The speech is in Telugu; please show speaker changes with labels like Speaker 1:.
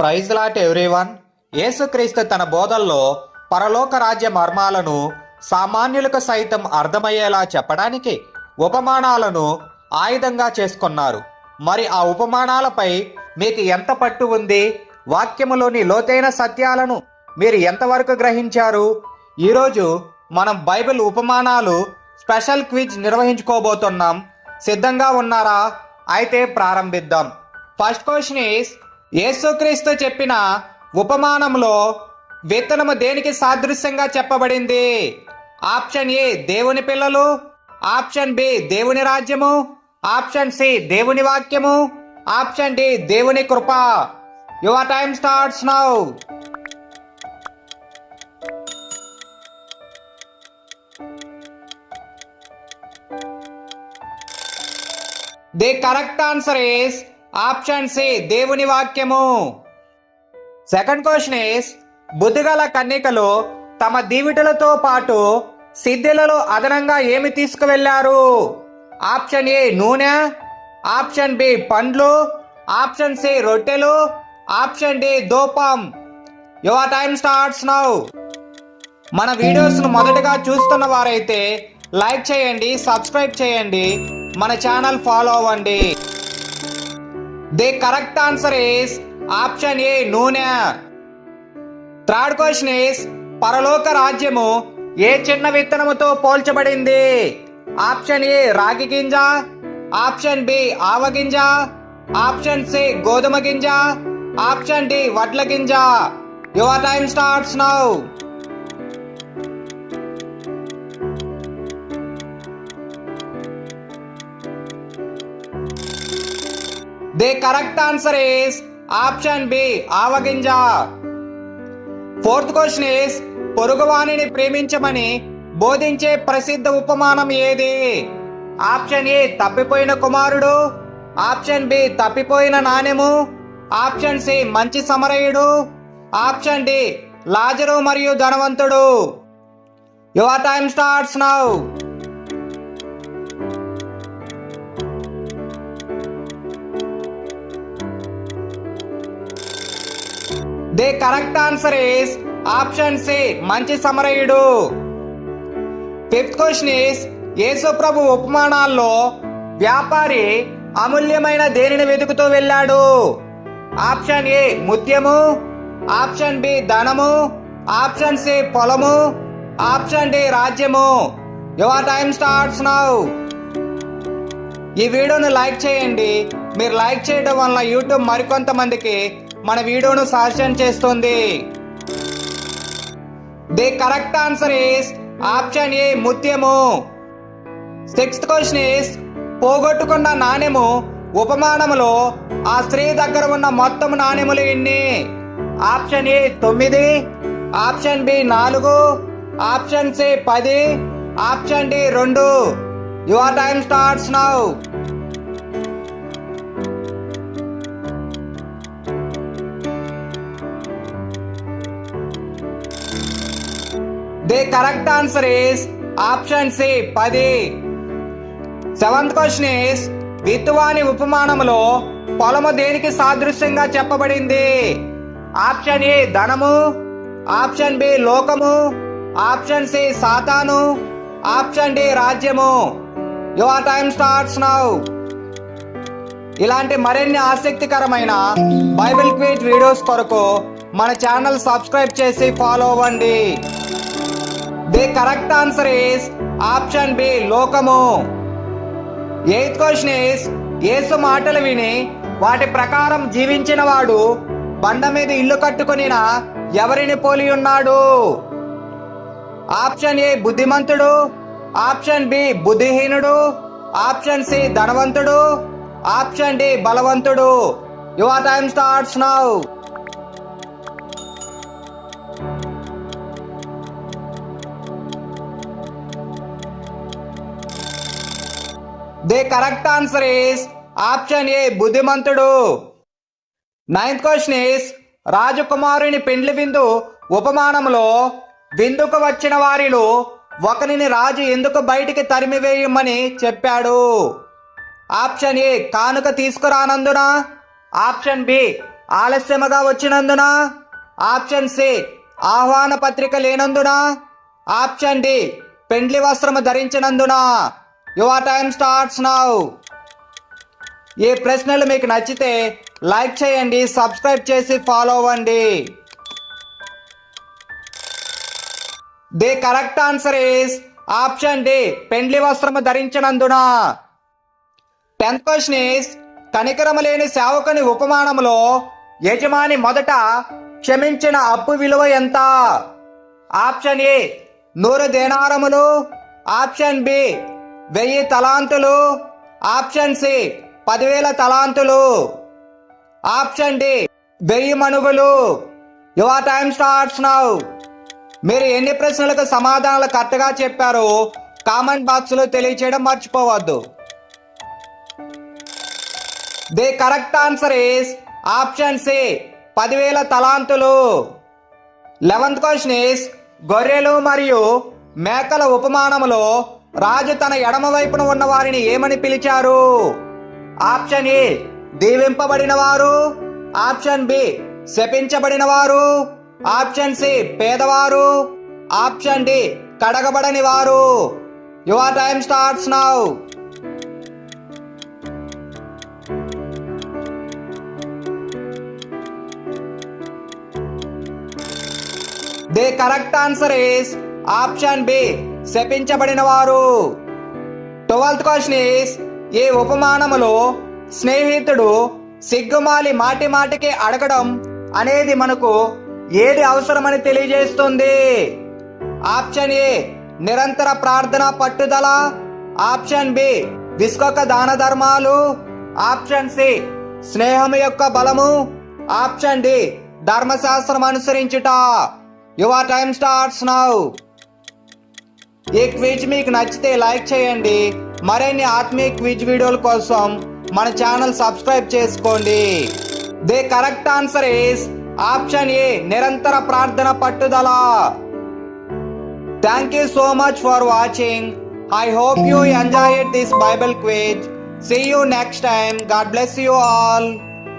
Speaker 1: Praise lot everyone. యేసుక్రీస్తు తన బోధల్లో పరలోక రాజ్య మర్మాలను సామాన్యులకు సైతం అర్థమయ్యేలా చెప్పడానికి ఉపమానాలను ఆయుధంగా చేసుకున్నారు. మరి ఆ ఉపమానాలపై మీకు ఎంత పట్టు ఉంది? వాక్యములోని లోతైన సత్యాలను మీరు ఎంతవరకు గ్రహించారు? ఈరోజు మనం బైబిల్ ఉపమానాలు స్పెషల్ క్విజ్ నిర్వహించుకోబోతున్నాం. సిద్ధంగా ఉన్నారా? అయితే ప్రారంభిద్దాం. ఫస్ట్ క్వశ్చన్ ఈస్, యేసుక్రీస్తు చెప్పిన ఉపమానంలో విత్తనము దేనికి సాదృశ్యంగా చెప్పబడింది? ఆప్షన్ ఏ దేవుని పిల్లలు, ఆప్షన్ బి దేవుని రాజ్యము, ఆప్షన్ సి దేవుని వాక్యము, ఆప్షన్ డి దేవుని కృప. Your time starts now. The correct answer is option C దేవుని వాక్యము. సెకండ్ క్వశ్చన్ ఈస్, బుద్ధిగల కన్యకలు తమ దీవిటలతో పాటు సిద్ధులలో అదనంగా ఏమి తీసుకువెళ్లారు? ఆప్షన్ ఏ నూనె, ఆప్షన్ బి పండ్లు, ఆప్షన్ సి రొట్టెలు, ఆప్షన్ డి ధూపం. Your time starts now. మన వీడియోస్ను మొదటగా చూస్తున్న వారైతే లైక్ చేయండి, సబ్స్క్రైబ్ చేయండి, మన ఛానల్ ఫాలో అవ్వండి. The correct answer is option A నూనె. థర్డ్ క్వశ్చన్ ఈస్, పరలోక రాజ్యము ఏ చిన్న విత్తనముతో పోల్చబడింది? ఆప్షన్ ఏ రాగి గింజ, ఆప్షన్ బి ఆవగింజ, ఆప్షన్ సి గోధుమ గింజ, ఆప్షన్ డి వడ్ల గింజ. Your time starts now. The correct answer is option B ఆవగింజ. ఫోర్త్ క్వశ్చన్ ఈస్, పొరుగువానిని ప్రేమించమని బోధించే ప్రసిద్ధ ఉపమానం ఏది? ఆప్షన్ ఏ తప్పిపోయిన కుమారుడు, ఆప్షన్ బి తప్పిపోయిన నాణెము, ఆప్షన్ సి మంచి సమరయుడు, ఆప్షన్ డి లాజరు మరియు ధనవంతుడు. Your time starts now. The correct answer is option C మంచి సమరయుడు. ఫిఫ్త్ క్వశ్చన్ ఈస్, యేసు ప్రభు ఉపమానాల్లో వ్యాపారి అమూల్యమైన దేనిని వెతుకుతూ వెళ్ళాడు? ఆప్షన్ ఏ ముత్యము, ఆప్షన్ బి ధనము, ఆప్షన్ సి పొలము, ఆప్షన్ డి రాజ్యము. Your time starts now. ఈ వీడియోను లైక్ చేయండి. మీరు లైక్ చేయడం వల్ల యూట్యూబ్ మరికొంతమందికి మన వీడియోను సజెషన్ చేస్తుంది. The correct answer is option A ముత్యము. సిక్స్త్ క్వశ్చన్ ఈస్, పోగొట్టుకున్న నాణెము ఉపమానములో ఆ స్త్రీ దగ్గర ఉన్న మొత్తం నాణెములు ఎన్ని? Option A 9, option B 4, option C 10, option D 2. Your time starts now. The correct answer is option C 10. Seventh question is, విత్తువాని ఉపమానములో పొలము దేనికి సాదృశ్యంగా చెప్పబడింది? ఆప్షన్ ఏ ధనము, ఆప్షన్ బి లోకము, ఆప్షన్ సి సాతాను, ఆప్షన్ డి రాజ్యము. Your time starts now. ఇలాంటి మరిన్ని ఆసక్తికరమైన బైబిల్ క్విజ్ వీడియోస్ కొరకు మన ఛానల్ సబ్స్క్రైబ్ చేసి ఫాలో అవ్వండి. The correct answer is option B లోకము. ఎయిత్ క్వశ్చన్ ఈస్, యేసు మాటలు విని వాటి ప్రకారం జీవించిన వాడు బండ మీద ఇల్లు కట్టుకొనిన ఎవరిని పోలి ఉన్నాడు? ఆప్షన్ ఏ బుద్ధిమంతుడు, ఆప్షన్ బి బుద్ధిహీనుడు, ఆప్షన్ సి ధనవంతుడు, ఆప్షన్ డి బలవంతుడు. Your time starts now. The correct answer is option A బుద్ధిమంతుడు. నైన్త్ క్వశ్చన్ ఈస్, రాజకుమారుని పెండ్లి విందు ఉపమానంలో విందుకు వచ్చిన వారిలో ఒకరిని రాజు ఎందుకు బయటికి తరిమివేయమని చెప్పాడు? ఆప్షన్ ఏ కానుక తీసుకురానందున, ఆప్షన్ బి ఆలస్యముగా వచ్చినందున, ఆప్షన్ సి ఆహ్వాన పత్రిక లేనందున, ఆప్షన్ డి పెండ్లి వస్త్రము ధరించినందున. Your time starts now. ఈ ప్రశ్నలు మీకు నచ్చితే లైక్ చేయండి, సబ్స్క్రైబ్ చేసి ఫాలో అవ్వండి. The correct answer is option D పెండ్లి వస్త్రము ధరించినందున. 10th క్వశ్చన్ ఈస్ కనికరము లేని సేవకుని ఉపమానములో యజమాని మొదట క్షమించిన అప్పు విలువ ఎంత? ఆప్షన్ ఏ 100 దేనారములు, ఆప్షన్ బి 1000 తలాంతులు, ఆప్షన్ సి 10,000 తలాంతులు, ఆప్షన్ డి 1000 మణుగులు. Your time starts now. మీరు ఎన్ని ప్రశ్నలకు సమాధానాలు కరెక్ట్గా చెప్పారో కామెంట్ బాక్స్లో తెలియచేయడం మర్చిపోవద్దు. The correct answer is option C 10,000 తలాంతులు. 11th క్వశ్చన్ ఈస్ గొర్రెలు మరియు మేకల ఉపమానములో రాజు తన ఎడమ వైపున ఉన్న వారిని ఏమని పిలిచారు? ఆప్షన్ ఏ దీవింపబడిన వారు, ఆప్షన్ బి శపించబడిన వారు, ఆప్షన్ సి పేదవారు, ఆప్షన్ డి కడగబడని వారు. Your time starts now. The correct answer is option B శపించబడిన వారు. 12th క్వశ్చన్ ఈస్ ఈ ఉపమానములో స్నేహితుడు సిగ్గుమాలి మాటి మాటికి అడగడం అనేది మనకు ఏది అవసరమని తెలియజేస్తుంది? ఆప్షన్ ఏ నిరంతర ప్రార్థన పట్టుదల, ఆప్షన్ బి విస్కొక దాన ధర్మాలు, ఆప్షన్ సి స్నేహం యొక్క బలము, ఆప్షన్ డి ధర్మశాస్త్రం అనుసరించుట. Your time starts now. ఈ క్విజ్ మీకు నచ్చితే లైక్ చేయండి. మరిన్ని ఆత్మీయ క్విజ్ వీడియోల కోసం మన ఛానల్ సబ్స్క్రైబ్ చేసుకోండి. The correct answer is option ఏ నిరంతర ప్రార్థన పట్టుదల. Thank you so much for watching. I hope you enjoyed this Bible quiz. See you next time. God bless you all.